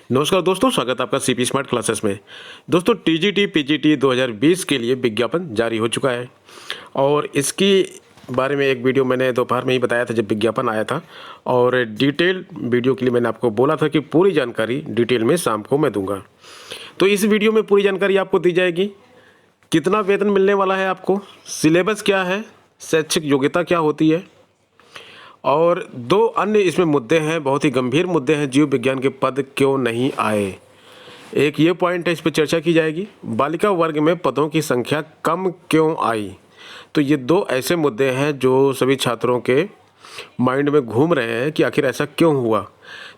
नमस्कार दोस्तों, स्वागत है आपका सीपी स्मार्ट क्लासेस में। दोस्तों, टीजीटी पीजीटी 2020 के लिए विज्ञापन जारी हो चुका है और इसकी बारे में एक वीडियो मैंने दोपहर में ही बताया था जब विज्ञापन आया था। और डिटेल वीडियो के लिए मैंने आपको बोला था कि पूरी जानकारी डिटेल में शाम को मैं दूंगा। तो इस वीडियो में पूरी जानकारी आपको दी जाएगी। कितना वेतन मिलने वाला है आपको, सिलेबस क्या है, शैक्षिक योग्यता क्या होती है, और दो अन्य इसमें मुद्दे हैं, बहुत ही गंभीर मुद्दे हैं। जीव विज्ञान के पद क्यों नहीं आए, एक ये पॉइंट है, इस पर चर्चा की जाएगी। बालिका वर्ग में पदों की संख्या कम क्यों आई। तो ये दो ऐसे मुद्दे हैं जो सभी छात्रों के माइंड में घूम रहे हैं कि आखिर ऐसा क्यों हुआ।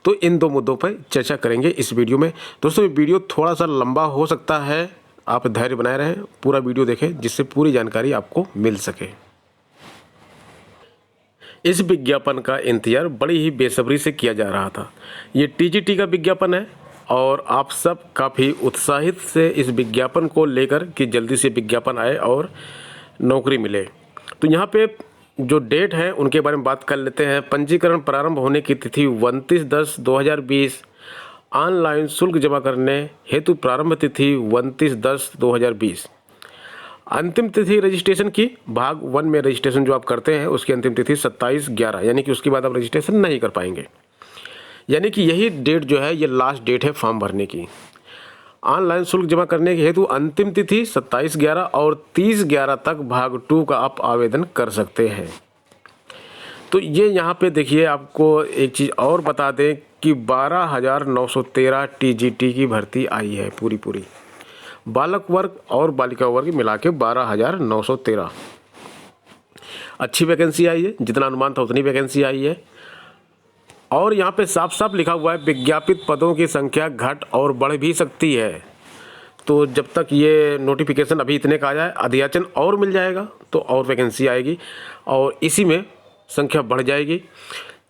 तो इन दो मुद्दों पर चर्चा करेंगे इस वीडियो में। दोस्तों, ये वीडियो थोड़ा सा लंबा हो सकता है, आप धैर्य बनाए रहें, पूरा वीडियो देखें जिससे पूरी जानकारी आपको मिल सके। इस विज्ञापन का इंतजार बड़ी ही बेसब्री से किया जा रहा था। ये टीजीटी का विज्ञापन है और आप सब काफ़ी उत्साहित से इस विज्ञापन को लेकर कि जल्दी से विज्ञापन आए और नौकरी मिले। तो यहाँ पे जो डेट है उनके बारे में बात कर लेते हैं। पंजीकरण प्रारंभ होने की तिथि 29/10/2020। ऑनलाइन शुल्क जमा करने हेतु प्रारंभ तिथि 29/10/2020। अंतिम तिथि रजिस्ट्रेशन की भाग 1 में रजिस्ट्रेशन जो आप करते हैं उसकी अंतिम तिथि 27/11, यानी कि उसके बाद आप रजिस्ट्रेशन नहीं कर पाएंगे। यानी कि यही डेट जो है ये लास्ट डेट है फॉर्म भरने की। ऑनलाइन शुल्क जमा करने के हेतु अंतिम तिथि 27/11 और 30/11 तक भाग 2 का आप आवेदन कर सकते हैं। तो ये यहाँ पे देखिए, आपको एक चीज़ और बता दें कि 12,913 टीजीटी की भर्ती आई है पूरी। बालक वर्ग और बालिका वर्ग मिला के 12,913 अच्छी वैकेंसी आई है। जितना अनुमान था उतनी वैकेंसी आई है। और यहाँ पे साफ साफ लिखा हुआ है विज्ञापित पदों की संख्या घट और बढ़ भी सकती है। तो जब तक ये नोटिफिकेशन अभी इतने का आ जाए, अध्याचन और मिल जाएगा तो और वैकेंसी आएगी और इसी में संख्या बढ़ जाएगी।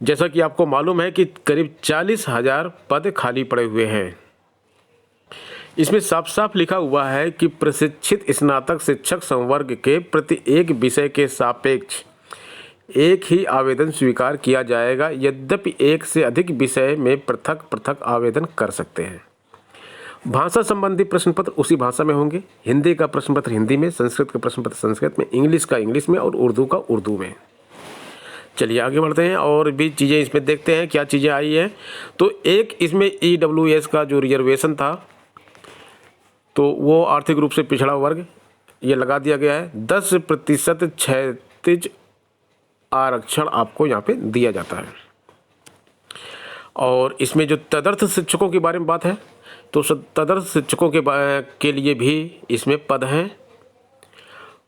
जैसा कि आपको मालूम है कि करीब 40,000 पद खाली पड़े हुए हैं। इसमें साफ साफ लिखा हुआ है कि प्रशिक्षित स्नातक शिक्षक संवर्ग के प्रति एक विषय के सापेक्ष एक ही आवेदन स्वीकार किया जाएगा, यद्यपि एक से अधिक विषय में पृथक पृथक आवेदन कर सकते हैं। भाषा संबंधी प्रश्न पत्र उसी भाषा में होंगे। हिंदी का प्रश्न पत्र हिंदी में, संस्कृत का प्रश्न पत्र संस्कृत में, इंग्लिश का इंग्लिश में और उर्दू का उर्दू में। चलिए आगे बढ़ते हैं और भी चीज़ें इसमें देखते हैं क्या चीज़ें आई हैं। तो एक इसमें EWS का जो रिजर्वेशन था तो वो आर्थिक रूप से पिछड़ा वर्ग ये लगा दिया गया है। 10% क्षैतिज आरक्षण आपको यहाँ पे दिया जाता है। और इसमें जो तदर्थ शिक्षकों के बारे में बात है तो तदर्थ शिक्षकों के लिए भी इसमें पद हैं।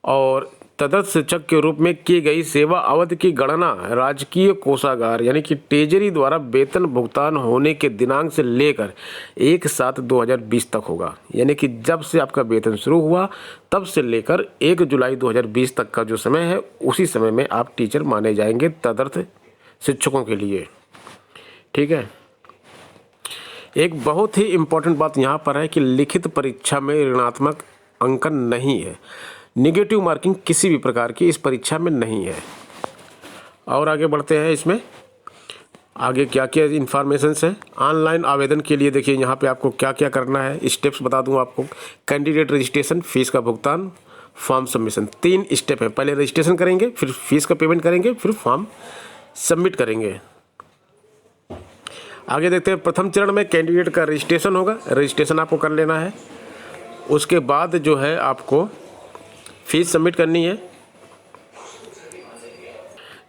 और तदर्थ शिक्षक के रूप में की गई सेवा अवधि की गणना राजकीय कोषागार यानी कि ट्रेजरी द्वारा वेतन भुगतान होने के दिनांक से लेकर 1/7/2020 तक होगा। यानी कि जब से आपका वेतन शुरू हुआ तब से लेकर 1 जुलाई 2020 तक का जो समय है उसी समय में आप टीचर माने जाएंगे तदर्थ शिक्षकों के लिए। ठीक है। एक बहुत ही इम्पोर्टेंट बात यहाँ पर है कि लिखित परीक्षा में ऋणात्मक अंकन नहीं है। निगेटिव मार्किंग किसी भी प्रकार की इस परीक्षा में नहीं है। और आगे बढ़ते हैं। इसमें आगे क्या क्या इन्फॉर्मेशन है ऑनलाइन आवेदन के लिए। देखिए यहाँ पे आपको क्या क्या करना है, स्टेप्स बता दूँ आपको। कैंडिडेट रजिस्ट्रेशन, फीस का भुगतान, फॉर्म सबमिशन, 3 स्टेप है। पहले रजिस्ट्रेशन करेंगे, फिर फीस का पेमेंट करेंगे, फिर फॉर्म सबमिट करेंगे। आगे देखते हैं। प्रथम चरण में कैंडिडेट का रजिस्ट्रेशन होगा, रजिस्ट्रेशन आपको कर लेना है। उसके बाद जो है आपको फीस सबमिट करनी है।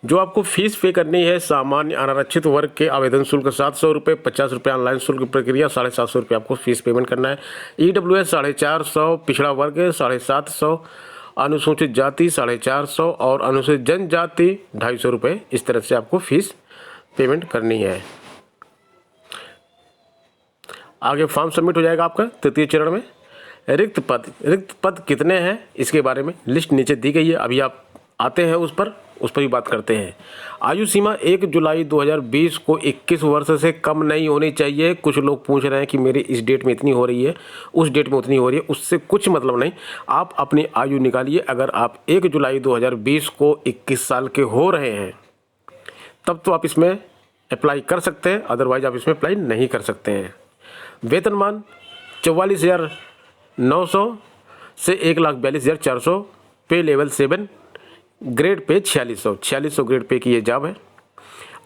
जो आपको फीस पे करनी है, सामान्य अनारक्षित वर्ग के आवेदन शुल्क 700 रुपये, 50 रुपये ऑनलाइन शुल्क प्रक्रिया, 750 रुपये आपको फीस पेमेंट करना है। EWS 450, पिछड़ा वर्ग 750, अनुसूचित जाति 450 और अनुसूचित जनजाति 250 रुपये। इस तरह से आपको फीस पेमेंट करनी है। आगे फॉर्म सबमिट हो जाएगा आपका तृतीय चरण में। रिक्त पद कितने हैं इसके बारे में लिस्ट नीचे दी गई है। अभी आप आते हैं उस पर भी बात करते हैं। आयु सीमा 1 जुलाई 2020 को 21 वर्ष से कम नहीं होनी चाहिए। कुछ लोग पूछ रहे हैं कि मेरी इस डेट में इतनी हो रही है, उस डेट में उतनी हो रही है, उससे कुछ मतलब नहीं। आप अपनी आयु निकालिए। अगर आप 1 जुलाई 2020 को 21 साल के हो रहे हैं तब तो आप इसमें अप्लाई कर सकते हैं, अदरवाइज आप इसमें अप्लाई नहीं कर सकते हैं। वेतनमान 44,900 से 1,42,400, पे level 7, grade pay 4600 grade pay की ये जॉब है।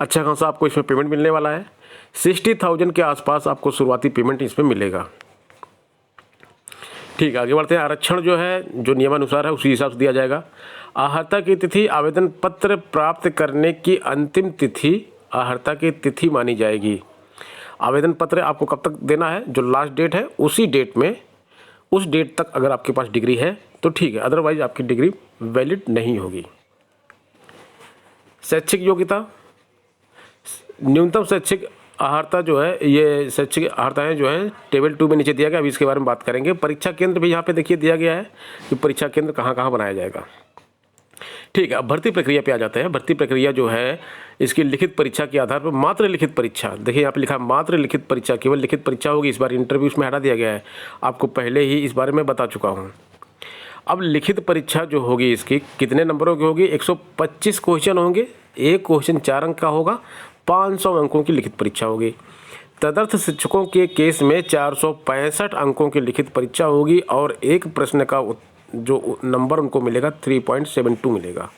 अच्छा खासा आपको इसमें पेमेंट मिलने वाला है। 60,000 के आसपास आपको शुरुआती पेमेंट इसमें मिलेगा। ठीक है, आगे बढ़ते हैं। आरक्षण जो है जो नियमानुसार है उसी हिसाब से दिया जाएगा। आहर्ता की तिथि आवेदन पत्र प्राप्त करने की अंतिम तिथि आहर्ता की तिथि मानी जाएगी। आवेदन पत्र आपको कब तक देना है, जो लास्ट डेट है उसी डेट में, उस डेट तक अगर आपके पास डिग्री है तो ठीक है, अदरवाइज आपकी डिग्री वैलिड नहीं होगी। शैक्षिक योग्यता, न्यूनतम शैक्षिक अहर्ता जो है, ये शैक्षिक अहर्ताएँ जो हैं टेबल 2 में नीचे दिया गया, अभी इसके बारे में बात करेंगे। परीक्षा केंद्र भी यहाँ पे देखिए दिया गया है कि परीक्षा केंद्र कहाँ कहाँ बनाया जाएगा। ठीक है, अब भर्ती प्रक्रिया पे आ जाते हैं। भर्ती प्रक्रिया जो है इसकी लिखित परीक्षा के आधार पर, मात्र लिखित परीक्षा, देखिए यहाँ पे लिखा है मात्र लिखित परीक्षा, केवल लिखित परीक्षा होगी। इस बार इंटरव्यू इसमें हटा दिया गया है, आपको पहले ही इस बारे में बता चुका हूँ। अब लिखित परीक्षा जो होगी इसकी कितने नंबरों की होगी, 125 क्वेश्चन होंगे, एक क्वेश्चन 4 अंक का होगा, 500 अंकों की लिखित परीक्षा होगी। तदर्थ शिक्षकों के केस में 465 अंकों की लिखित परीक्षा होगी और एक प्रश्न का जो नंबर उनको मिलेगा 3.72 मिलेगा।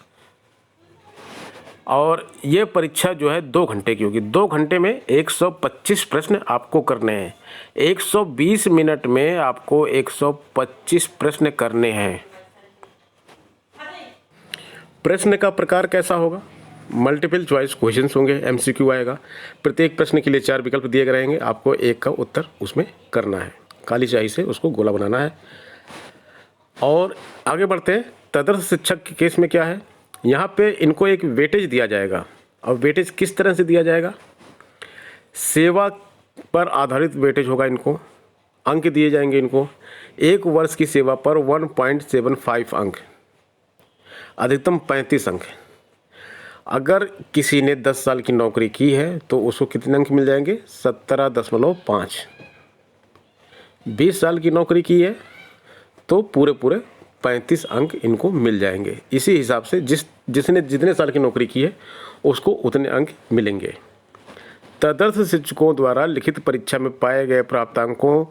और ये परीक्षा जो है 2 घंटे की होगी। 2 घंटे में 125 प्रश्न आपको करने हैं। 120 मिनट में आपको 125 प्रश्न करने हैं। प्रश्न का प्रकार कैसा होगा, मल्टीपल चॉइस क्वेश्चंस होंगे, एमसीक्यू आएगा। प्रत्येक प्रश्न के लिए 4 विकल्प दिए गए रहेंगे, आपको एक का उत्तर उसमें करना है, काली स्याही से उसको गोला बनाना है। और आगे बढ़ते हैं। तदर्थ शिक्षक के केस में क्या है, यहाँ पे इनको एक वेटेज दिया जाएगा। और वेटेज किस तरह से दिया जाएगा, सेवा पर आधारित वेटेज होगा। इनको अंक दिए जाएंगे, इनको 1 वर्ष की सेवा पर 1.75 अंक, अधिकतम 35 अंक। अगर किसी ने 10 साल की नौकरी की है तो उसको कितने अंक मिल जाएंगे, 17.5। 20 साल की नौकरी की है तो पूरे 35 अंक इनको मिल जाएंगे। इसी हिसाब से जिसने जितने साल की नौकरी की है उसको उतने अंक मिलेंगे। तदर्थ शिक्षकों द्वारा लिखित परीक्षा में पाए गए प्राप्तांकों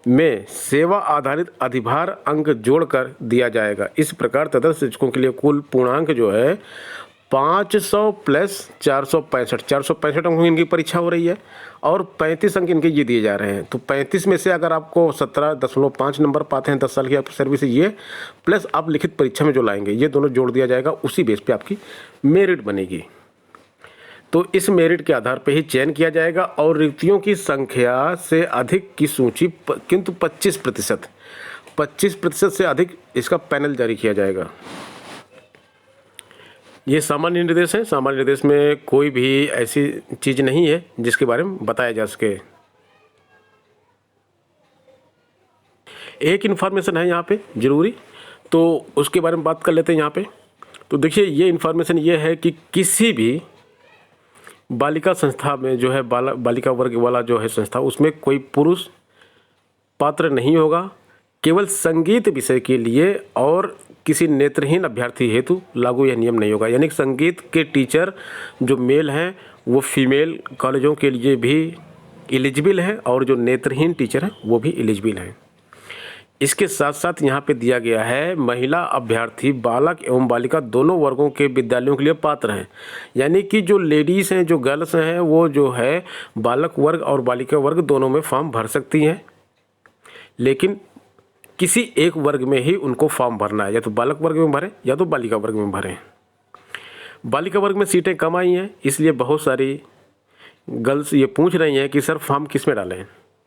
में सेवा आधारित अधिभार अंक जोड़कर दिया जाएगा। इस प्रकार तदर्थ शिक्षकों के लिए कुल पूर्णांक जो है 500 प्लस 465 अंकों की इनकी परीक्षा हो रही है और 35 अंक इनके ये दिए जा रहे हैं। तो 35 में से अगर आपको 17.5 नंबर पाते हैं 10 साल की आपकी सर्विस, ये प्लस आप लिखित परीक्षा में जो लाएंगे, ये दोनों जोड़ दिया जाएगा, उसी बेस पे आपकी मेरिट बनेगी। तो इस मेरिट के आधार पर ही चयन किया जाएगा और रिक्तियों की संख्या से अधिक की सूची, किंतु 25% से अधिक इसका पैनल जारी किया जाएगा। ये सामान्य निर्देश है। सामान्य निर्देश में कोई भी ऐसी चीज़ नहीं है जिसके बारे में बताया जा सके। एक इन्फॉर्मेशन है यहाँ पे ज़रूरी, तो उसके बारे में बात कर लेते हैं यहाँ पे। तो देखिए, ये इन्फॉर्मेशन ये है कि किसी भी बालिका संस्था में जो है बालिका वर्ग वाला जो है संस्था, उसमें कोई पुरुष पात्र नहीं होगा। केवल संगीत विषय के लिए और किसी नेत्रहीन अभ्यर्थी हेतु लागू यह नियम नहीं होगा। यानी कि संगीत के टीचर जो मेल हैं वो फीमेल कॉलेजों के लिए भी एलिजिबल हैं और जो नेत्रहीन टीचर हैं वो भी एलिजिबल हैं। इसके साथ साथ यहाँ पे दिया गया है महिला अभ्यर्थी बालक एवं बालिका दोनों वर्गों के विद्यालयों के लिए पात्र हैं। यानी कि जो लेडीज़ हैं, जो गर्ल्स हैं, वो जो है बालक वर्ग और बालिका वर्ग दोनों में फॉर्म भर सकती हैं, लेकिन किसी एक वर्ग में ही उनको फॉर्म भरना है, या तो बालक वर्ग में भरें या तो बालिका वर्ग में भरें। बालिका वर्ग में सीटें कम आई हैं, इसलिए बहुत सारी गर्ल्स ये पूछ रही हैं कि सर फॉर्म किस में डालें।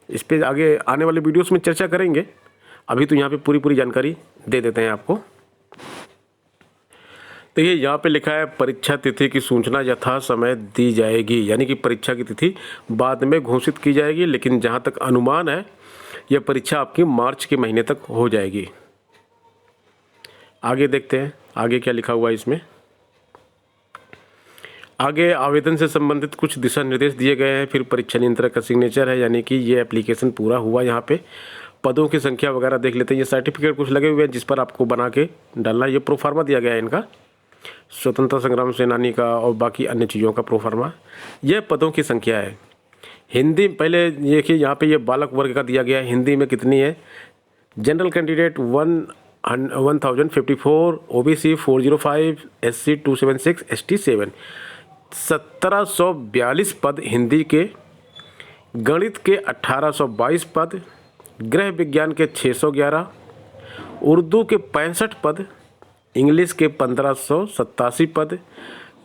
इस पर आगे आने वाले वीडियोस में चर्चा करेंगे, अभी तो यहाँ पे पूरी जानकारी दे देते हैं आपको। तो ये यहाँ पे लिखा है परीक्षा तिथि की सूचना यथा समय दी जाएगी, यानी कि परीक्षा की तिथि बाद में घोषित की जाएगी, लेकिन जहाँ तक अनुमान है यह परीक्षा आपकी मार्च के महीने तक हो जाएगी। आगे देखते हैं आगे क्या लिखा हुआ है इसमें। आगे आवेदन से संबंधित कुछ दिशा निर्देश दिए गए हैं, फिर परीक्षा नियंत्रक का सिग्नेचर है, यानी कि ये एप्लीकेशन पूरा हुआ। यहाँ पे पदों की संख्या वगैरह देख लेते हैं। ये सर्टिफिकेट कुछ लगे हुए हैं जिस पर आपको बना के डालना। ये प्रोफार्मा दिया गया है इनका, स्वतंत्रता संग्राम सेनानी का और बाकी अन्य चीज़ों का प्रोफार्मा। यह पदों की संख्या है। हिंदी पहले देखिए, यहाँ पे ये बालक वर्ग का दिया गया है, हिंदी में कितनी है। General candidate 1054, OBC 405, SC 276, ST 7, 1742 पद हिंदी के, गणित के 1822 पद, गृह विज्ञान के 611, उर्दू के 65 पद, इंग्लिश के 1587 पद,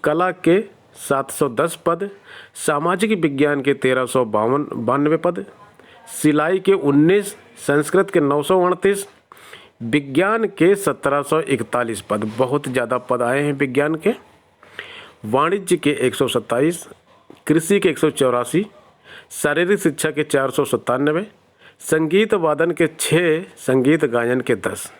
कला के 710 पद, सामाजिक विज्ञान के 1392 पद, सिलाई के 19, संस्कृत के 938, विज्ञान के 1741 पद। बहुत ज़्यादा पद आए हैं विज्ञान के। वाणिज्य के 127, कृषि के 184, शारीरिक शिक्षा के 497, संगीत वादन के 6, संगीत गायन के 10।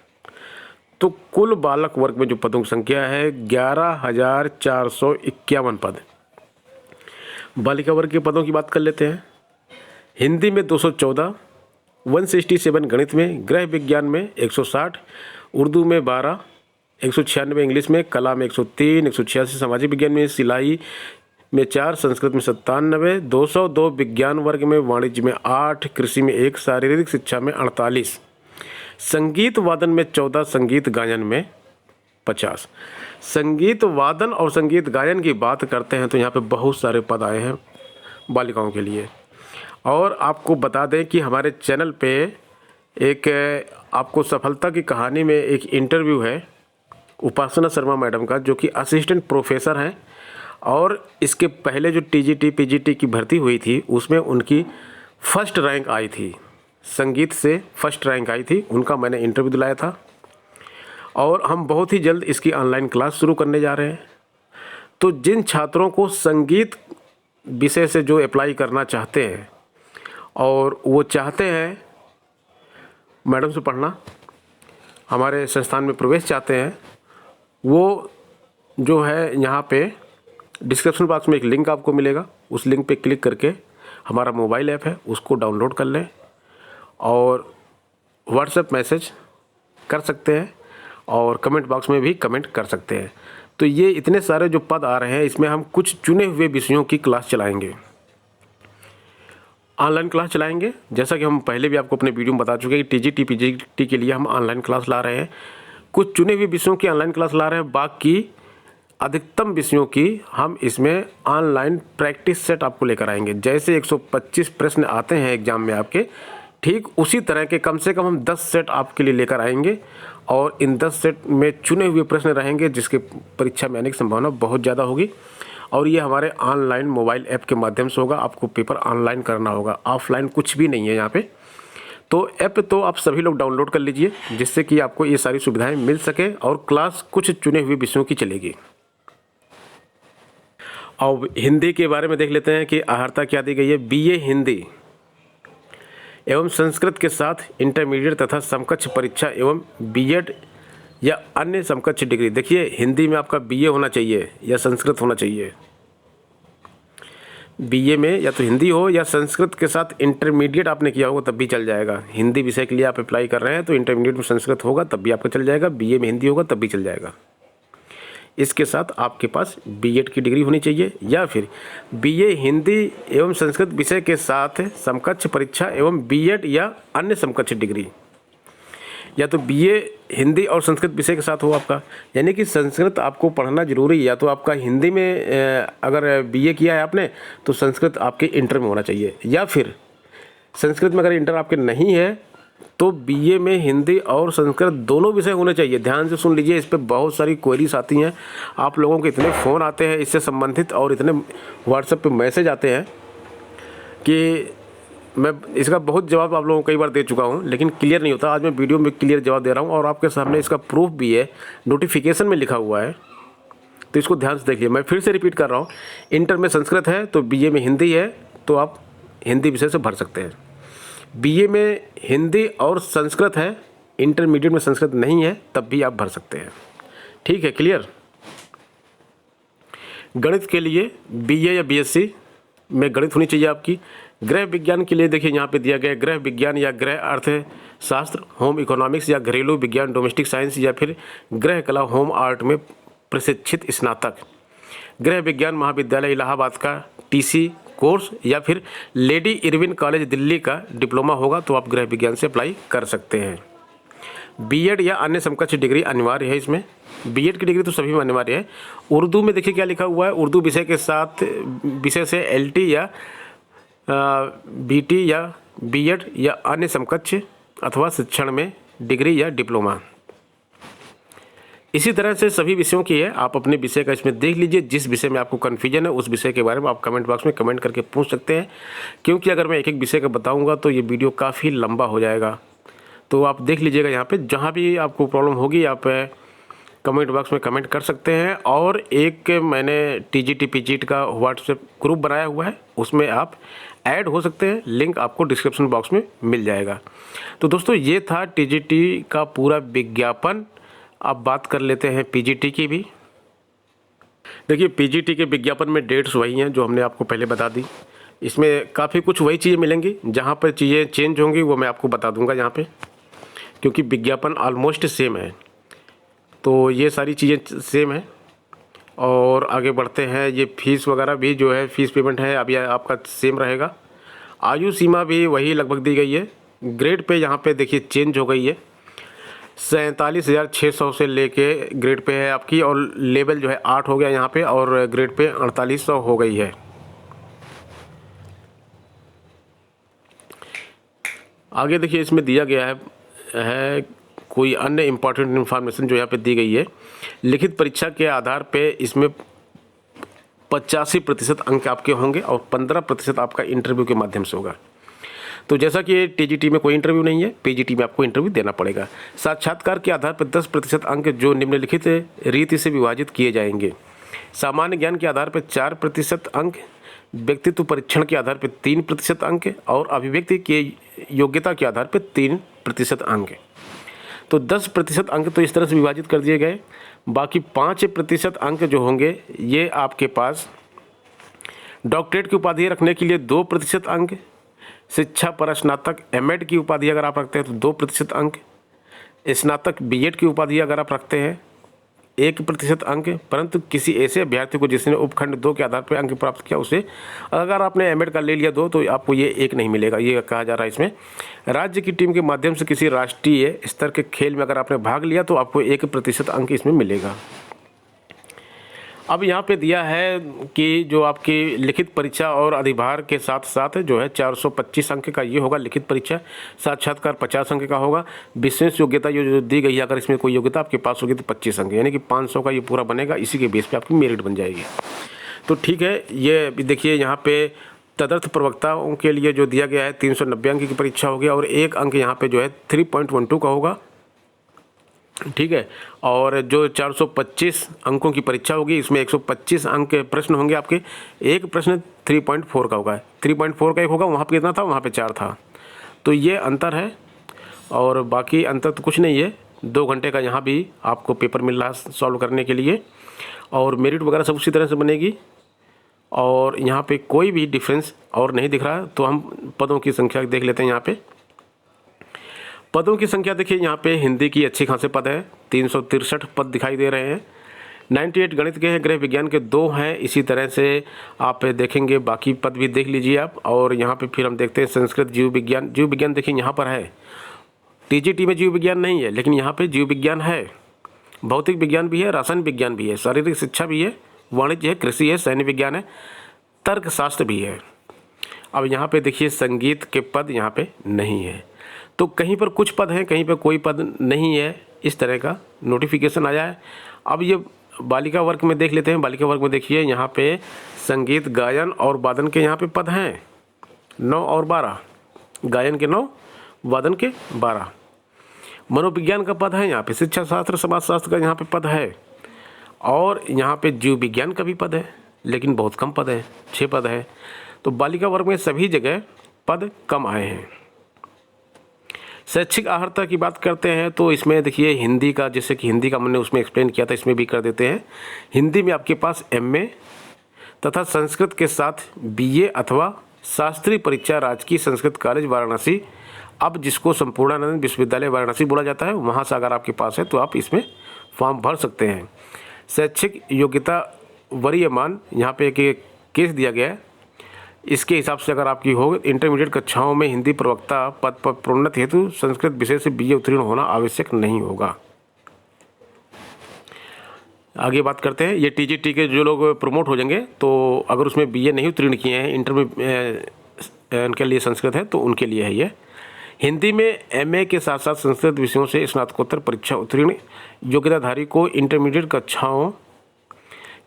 तो कुल बालक वर्ग में जो पदों की संख्या है 11,451 पद। बालिका वर्ग के पदों की बात कर लेते हैं। हिंदी में 214, 167 गणित में, गृह विज्ञान में 160, उर्दू में 12, 196 इंग्लिश में, कला में 103, 186 सामाजिक विज्ञान में, सिलाई में 4, संस्कृत में 97, 202 विज्ञान वर्ग में, वाणिज्य में 8, कृषि में 1, शारीरिक शिक्षा में 48, संगीत वादन में 14, संगीत गायन में 50। संगीत वादन और संगीत गायन की बात करते हैं तो यहाँ पे बहुत सारे पद आए हैं बालिकाओं के लिए। और आपको बता दें कि हमारे चैनल पे एक आपको सफलता की कहानी में एक इंटरव्यू है उपासना शर्मा मैडम का, जो कि असिस्टेंट प्रोफेसर हैं, और इसके पहले जो TGT PGT की भर्ती हुई थी उसमें उनकी फर्स्ट रैंक आई थी, संगीत से फर्स्ट रैंक आई थी, उनका मैंने इंटरव्यू दिलाया था। और हम बहुत ही जल्द इसकी ऑनलाइन क्लास शुरू करने जा रहे हैं। तो जिन छात्रों को संगीत विषय से जो अप्लाई करना चाहते हैं और वो चाहते हैं मैडम से पढ़ना, हमारे संस्थान में प्रवेश चाहते हैं, वो जो है यहाँ पे डिस्क्रिप्शन बॉक्स में एक लिंक आपको मिलेगा, उस लिंक पे क्लिक करके हमारा मोबाइल ऐप है उसको डाउनलोड कर लें और व्हाट्सएप मैसेज कर सकते हैं और कमेंट बॉक्स में भी कमेंट कर सकते हैं। तो ये इतने सारे जो पद आ रहे हैं इसमें हम कुछ चुने हुए विषयों की क्लास चलाएंगे, ऑनलाइन क्लास चलाएंगे। जैसा कि हम पहले भी आपको अपने वीडियो में बता चुके हैं कि TGT PGT के लिए हम ऑनलाइन क्लास ला रहे हैं, कुछ चुने हुए विषयों की ऑनलाइन क्लास ला रहे हैं, बाकी अधिकतम विषयों की हम इसमें ऑनलाइन प्रैक्टिस सेट आपको लेकर आएंगे। जैसे 125 प्रश्न आते हैं एग्जाम में आपके, ठीक उसी तरह के कम से कम हम 10 सेट आपके लिए लेकर आएंगे और इन 10 सेट में चुने हुए प्रश्न रहेंगे जिसके परीक्षा में आने की संभावना बहुत ज़्यादा होगी। और ये हमारे ऑनलाइन मोबाइल ऐप के माध्यम से होगा, आपको पेपर ऑनलाइन करना होगा, ऑफलाइन कुछ भी नहीं है यहाँ पे। तो ऐप तो आप सभी लोग डाउनलोड कर लीजिए जिससे कि आपको ये सारी सुविधाएं मिल सके और क्लास कुछ चुने हुए विषयों की चलेगी। अब हिंदी के बारे में देख लेते हैं कि अर्हता क्या दी गई है। BA हिंदी एवं संस्कृत के साथ इंटरमीडिएट तथा समकक्ष परीक्षा एवं B.Ed या अन्य समकक्ष डिग्री। देखिए हिंदी में आपका BA होना चाहिए या संस्कृत होना चाहिए। BA में या तो हिंदी हो या संस्कृत के साथ इंटरमीडिएट आपने किया होगा तब भी चल जाएगा। हिंदी विषय के लिए आप अप्लाई कर रहे हैं तो इंटरमीडिएट में संस्कृत होगा तब भी आपका चल जाएगा, BA में हिंदी होगा तब भी चल जाएगा। इसके साथ आपके पास B.Ed की डिग्री होनी चाहिए या फिर BA हिंदी एवं संस्कृत विषय के साथ समकक्ष परीक्षा एवं B.Ed या अन्य समकक्ष डिग्री, या तो BA हिंदी और संस्कृत विषय के साथ हो आपका, यानी कि संस्कृत आपको पढ़ना जरूरी है। या तो आपका हिंदी में अगर BA किया है आपने तो संस्कृत आपके इंटर में होना चाहिए, या फिर संस्कृत में अगर इंटर आपके नहीं है तो BA में हिंदी और संस्कृत दोनों विषय होने चाहिए। ध्यान से सुन लीजिए, इस पर बहुत सारी क्वेरीज आती हैं, आप लोगों के इतने फ़ोन आते हैं इससे संबंधित और इतने व्हाट्सएप पे मैसेज आते हैं कि मैं इसका बहुत जवाब आप लोगों को कई बार दे चुका हूं, लेकिन क्लियर नहीं होता। आज मैं वीडियो में क्लियर जवाब दे रहा हूं और आपके सामने इसका प्रूफ भी है, नोटिफिकेशन में लिखा हुआ है, तो इसको ध्यान से देखिए। मैं फिर से रिपीट कर रहा हूँ, इंटर में संस्कृत है तो BA में हिंदी है तो आप हिंदी विषय से भर सकते हैं। BA में हिंदी और संस्कृत है, इंटरमीडिएट में संस्कृत नहीं है तब भी आप भर सकते हैं। ठीक है, क्लियर। गणित के लिए BA या BSc में गणित होनी चाहिए आपकी। गृह विज्ञान के लिए देखिए यहाँ पे दिया गया गृह विज्ञान या गृह अर्थशास्त्र, होम इकोनॉमिक्स या घरेलू विज्ञान डोमेस्टिक साइंस, या फिर गृह कला होम आर्ट में प्रशिक्षित स्नातक। गृह विज्ञान महाविद्यालय इलाहाबाद का TC कोर्स या फिर लेडी इरविन कॉलेज दिल्ली का डिप्लोमा होगा तो आप गृह विज्ञान से अप्लाई कर सकते हैं। बीएड या अन्य समकक्ष डिग्री अनिवार्य है इसमें। बीएड की डिग्री तो सभी में अनिवार्य है। उर्दू में देखिए क्या लिखा हुआ है, उर्दू विषय के साथ विषय से एलटी या बीटी या बीएड या अन्य समकक्ष अथवा शिक्षण में डिग्री या डिप्लोमा। इसी तरह से सभी विषयों की है, आप अपने विषय का इसमें देख लीजिए। जिस विषय में आपको कन्फ्यूजन है उस विषय के बारे में आप कमेंट बॉक्स में कमेंट करके पूछ सकते हैं, क्योंकि अगर मैं एक एक विषय का बताऊंगा तो ये वीडियो काफ़ी लंबा हो जाएगा। तो आप देख लीजिएगा, यहाँ पे जहाँ भी आपको प्रॉब्लम होगी आप कमेंट बॉक्स में कमेंट कर सकते हैं। और एक मैंने टीजीटी पीजीटी का व्हाट्सएप ग्रुप बनाया हुआ है, उसमें आप ऐड हो सकते हैं, लिंक आपको डिस्क्रिप्शन बॉक्स में मिल जाएगा। तो दोस्तों ये था टीजीटी का पूरा विज्ञापन। अब बात कर लेते हैं पीजीटी की भी। देखिए पीजीटी के विज्ञापन में डेट्स वही हैं जो हमने आपको पहले बता दी। इसमें काफ़ी कुछ वही चीज़ें मिलेंगी, जहाँ पर चीज़ें चेंज होंगी वो मैं आपको बता दूंगा यहाँ पे, क्योंकि विज्ञापन ऑलमोस्ट सेम है। तो ये सारी चीज़ें सेम है। और आगे बढ़ते हैं, ये फीस वगैरह भी जो है फीस पेमेंट है अभी आपका सेम रहेगा। आयु सीमा भी वही लगभग दी गई है। ग्रेड पे यहाँ पे देखिए चेंज हो गई है, 47,600 से लेके ग्रेड पे है आपकी, और लेवल जो है 8 हो गया यहाँ पे, और ग्रेड पे 4800 हो गई है। आगे देखिए इसमें दिया गया है कोई अन्य इम्पॉर्टेंट इन्फॉर्मेशन जो यहाँ पे दी गई है। लिखित परीक्षा के आधार पे इसमें 85% अंक आपके होंगे और 15% आपका इंटरव्यू के माध्यम से होगा। तो जैसा कि टीजीटी में कोई इंटरव्यू नहीं है, पीजीटी में आपको इंटरव्यू देना पड़ेगा। साक्षात्कार के आधार पर 10% अंक जो निम्नलिखित रीति से विभाजित किए जाएंगे। सामान्य ज्ञान के आधार पर 4% अंक, व्यक्तित्व परीक्षण के आधार पर 3% अंक और अभिव्यक्ति के योग्यता के आधार पर 3% अंक। तो 10% अंक तो इस तरह से विभाजित कर दिए गए। बाकी 5% अंक जो होंगे ये आपके पास डॉक्टरेट की उपाधि रखने के लिए 2% अंक, शिक्षा पर स्नातक एमएड की उपाधि अगर आप रखते हैं तो 2% अंक, स्नातक बीएड की उपाधि अगर आप रखते हैं 1% अंक। परंतु किसी ऐसे अभ्यर्थी को जिसने उपखंड 2 के आधार पर अंक प्राप्त किया, उसे अगर आपने एमएड का ले लिया 2 तो आपको ये 1 नहीं मिलेगा। ये कहा जा रहा है इसमें। राज्य की टीम के माध्यम से किसी राष्ट्रीय स्तर के खेल में अगर आपने भाग लिया तो आपको 1% अंक इसमें मिलेगा। अब यहाँ पे दिया है कि जो आपकी लिखित परीक्षा और अधिभार के साथ साथ जो है 425 अंक का ये होगा लिखित परीक्षा। साक्षात्कार 50 अंक का होगा। विशेष योग्यता जो दी गई है, अगर इसमें कोई योग्यता आपके पास होगी तो 25 अंक, यानी कि 500 का ये पूरा बनेगा। इसी के बेस पे आपकी मेरिट बन जाएगी। तो ठीक है, ये देखिए यहाँ पे तदर्थ प्रवक्ताओं के लिए जो दिया गया है 390 अंक की परीक्षा होगी और 1 अंक यहाँ पे जो है 3.12 का होगा। ठीक है, और जो 425 अंकों की परीक्षा होगी इसमें 125 अंक के प्रश्न होंगे आपके। एक प्रश्न 3.4 का होगा, 3.4 का एक होगा। वहाँ पे कितना था, वहाँ पे 4 था। तो ये अंतर है और बाकी अंतर तो कुछ नहीं है। 2 घंटे का यहाँ भी आपको पेपर मिल रहा है सॉल्व करने के लिए, और मेरिट वगैरह सब उसी तरह से बनेगी। और यहाँ पे कोई भी डिफरेंस और नहीं दिख रहा है। तो हम पदों की संख्या देख लेते हैं। यहाँ पे पदों की संख्या देखिए, यहाँ पे हिंदी की अच्छी खासे पद है, 363 पद दिखाई दे रहे हैं। 98 गणित के हैं, गृह विज्ञान के 2 हैं। इसी तरह से आप देखेंगे बाकी पद भी देख लीजिए आप। और यहाँ पे फिर हम देखते हैं संस्कृत, जीव विज्ञान। जीव विज्ञान देखिए यहाँ पर है, टीजीटी में जीव विज्ञान नहीं है, लेकिन यहाँ पे जीव विज्ञान है। भौतिक विज्ञान भी है, रसायन विज्ञान भी है, शारीरिक शिक्षा भी है, वाणिज्य है, कृषि है, सैन्य विज्ञान है, तर्कशास्त्र भी है। अब यहाँ पे देखिए संगीत के पद यहाँ पे नहीं है। तो कहीं पर कुछ पद हैं, कहीं पर कोई पद नहीं है। इस तरह का नोटिफिकेशन आया है। अब ये बालिका वर्ग में देख लेते हैं। बालिका वर्ग में देखिए यहाँ पे संगीत, गायन और वादन के यहाँ पे पद हैं 9 और 12। गायन के 9, वादन के 12। मनोविज्ञान का पद है यहाँ पे, शिक्षा शास्त्र, समाज शास्त्र का यहाँ पे पद है, और यहाँ पे जीव विज्ञान का भी पद है, लेकिन बहुत कम पद है, 6 पद है। तो बालिका वर्ग में सभी जगह पद कम आए हैं। शैक्षिक अर्हता की बात करते हैं तो इसमें देखिए हिंदी का, जैसे कि हिंदी का मैंने उसमें एक्सप्लेन किया था, इसमें भी कर देते हैं। हिंदी में आपके पास एमए तथा संस्कृत के साथ बीए अथवा शास्त्रीय परीक्षा राजकीय संस्कृत कॉलेज वाराणसी, अब जिसको संपूर्णानंद विश्वविद्यालय वाराणसी बोला जाता है, वहाँ से अगर आपके पास है तो आप इसमें फॉर्म भर सकते हैं। शैक्षिक योग्यता वरीयमान, यहाँ पे एक केस दिया गया है इसके हिसाब से अगर आपकी हो, इंटरमीडिएट कक्षाओं में हिंदी प्रवक्ता पद पर प्रोन्नति हेतु संस्कृत विषय से बीए उत्तीर्ण होना आवश्यक नहीं होगा। आगे बात करते हैं, ये टीजीटी के जो लोग प्रमोट हो जाएंगे तो अगर उसमें बीए नहीं उत्तीर्ण किए हैं, इंटर में उनके लिए संस्कृत है तो उनके लिए है ये। हिंदी में एमए के साथ साथ संस्कृत विषयों से स्नातकोत्तर परीक्षा उत्तीर्ण योग्यताधारी को इंटरमीडिएट कक्षाओं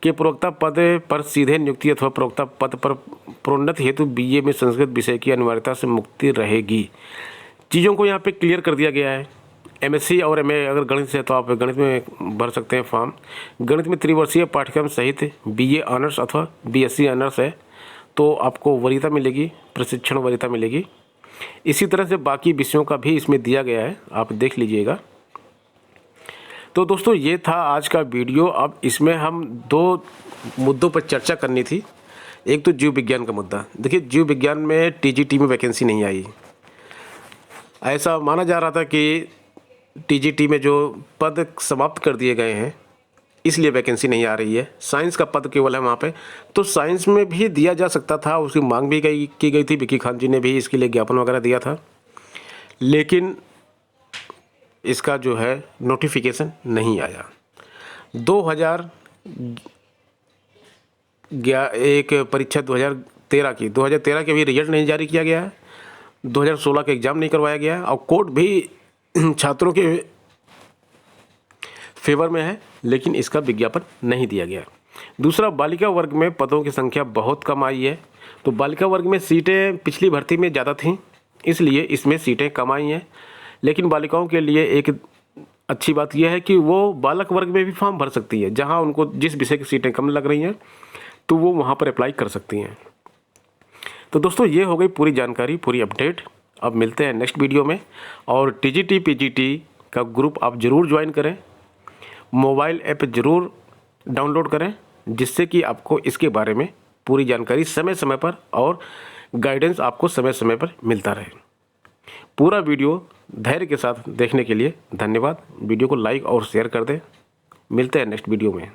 के प्रवक्ता पद पर सीधे नियुक्ति अथवा प्रवक्ता पद पर प्रोन्नति हेतु बीए में संस्कृत विषय की अनिवार्यता से मुक्ति रहेगी। चीज़ों को यहाँ पे क्लियर कर दिया गया है। एमएससी और एमए अगर गणित से है तो आप गणित में भर सकते हैं फॉर्म। गणित में त्रिवर्षीय पाठ्यक्रम सहित बीए ऑनर्स अथवा बीएससी ऑनर्स है तो आपको वरीयता मिलेगी, प्रशिक्षण वरीयता मिलेगी। इसी तरह से बाकी विषयों का भी इसमें दिया गया है, आप देख लीजिएगा। तो दोस्तों ये था आज का वीडियो। अब इसमें हम 2 मुद्दों पर चर्चा करनी थी। एक तो जीव विज्ञान का मुद्दा। देखिए, जीव विज्ञान में टीजीटी में वैकेंसी नहीं आई। ऐसा माना जा रहा था कि टीजीटी में जो पद समाप्त कर दिए गए हैं इसलिए वैकेंसी नहीं आ रही है। साइंस का पद केवल है वहाँ पे, तो साइंस में भी दिया जा सकता था। उसकी मांग भी की गई थी, विकी खान जी ने भी इसके लिए ज्ञापन वगैरह दिया था, लेकिन इसका जो है नोटिफिकेशन नहीं आया। 2001 परीक्षा 2013 की अभी रिजल्ट नहीं जारी किया गया है। 2016 का एग्ज़ाम नहीं करवाया गया है और कोर्ट भी छात्रों के फेवर में है, लेकिन इसका विज्ञापन नहीं दिया गया। दूसरा, बालिका वर्ग में पदों की संख्या बहुत कम आई है। तो बालिका वर्ग में सीटें पिछली भर्ती में ज़्यादा थीं, इसलिए इसमें सीटें कम आई हैं। लेकिन बालिकाओं के लिए एक अच्छी बात यह है कि वो बालक वर्ग में भी फॉर्म भर सकती है। जहां उनको जिस विषय की सीटें कम लग रही हैं तो वो वहां पर अप्लाई कर सकती हैं। तो दोस्तों ये हो गई पूरी जानकारी, पूरी अपडेट। अब मिलते हैं नेक्स्ट वीडियो में। और टीजीटी पीजीटी का ग्रुप आप ज़रूर ज्वाइन करें, मोबाइल ऐप ज़रूर डाउनलोड करें, जिससे कि आपको इसके बारे में पूरी जानकारी समय समय पर और गाइडेंस आपको समय समय पर मिलता रहे। पूरा वीडियो धैर्य के साथ देखने के लिए धन्यवाद। वीडियो को लाइक और शेयर कर दें। मिलते हैं नेक्स्ट वीडियो में।